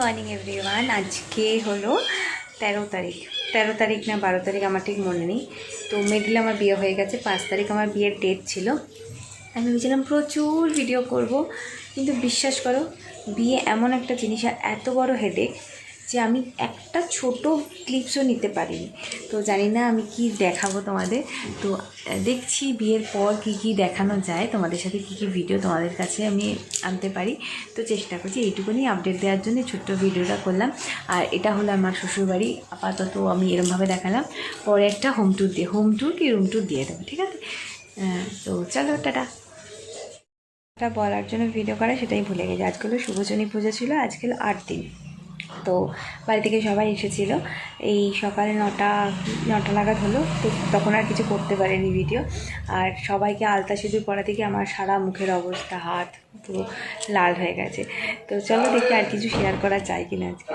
Morning everyone. আজকে হলো 13 তারিখ। 13 তারিখ না 12 তারিখ আমার ঠিক মনে নেই। তো মিডলে আমার বিয়ে হয়ে গেছে। 5 তারিখ আমার বিয়ের ডেট ছিল। আমি ভেবেছিলাম প্রচুর ভিডিও করব, কিন্তু বিশ্বাস করো বিয়ে এমন একটা জিনিস আর এত বড় হেডেক যে আমি একটা ছোট ক্লিপসও নিতে পারিনি। তো জানি না আমি কি দেখাবো তোমাদের। তো দেখছি বিয়ের পর কি কি দেখানো যায়, তোমাদের সাথে কি কি ভিডিও তোমাদের কাছে আমি আনতে পারি। তো চেষ্টা করছি এইটুকুনি আপডেট দেওয়ার জন্য ছোট্ট ভিডিওটা করলাম। আর এটা হলো আমার শ্বশুরবাড়ি। আপাতত আমি এরমভাবে দেখালাম, পরে একটা হোম ট্যুর কি রুম ট্যুর দিয়ে দেবো, ঠিক আছে? তো চলো টাটা। বলার জন্য ভিডিও করা সেটাই ভুলে গেছি। আজকে হলো শুভজনী পুজো ছিল, আজকে হলো 8 দিন। তো বাড়ি থেকে সবাই এসেছিলো। এই সকালে 9টা নাগাদ হলো। তো তখন আর কিছু করতে পারিনি ভিডিও। আর সবাইকে আলতা সিঁদুর পরা থেকে আমার সারা মুখের অবস্থা, হাত পুরো লাল হয়ে গেছে। তো চলো দেখি আর কিছু শেয়ার করা যায় কিনা আজকে।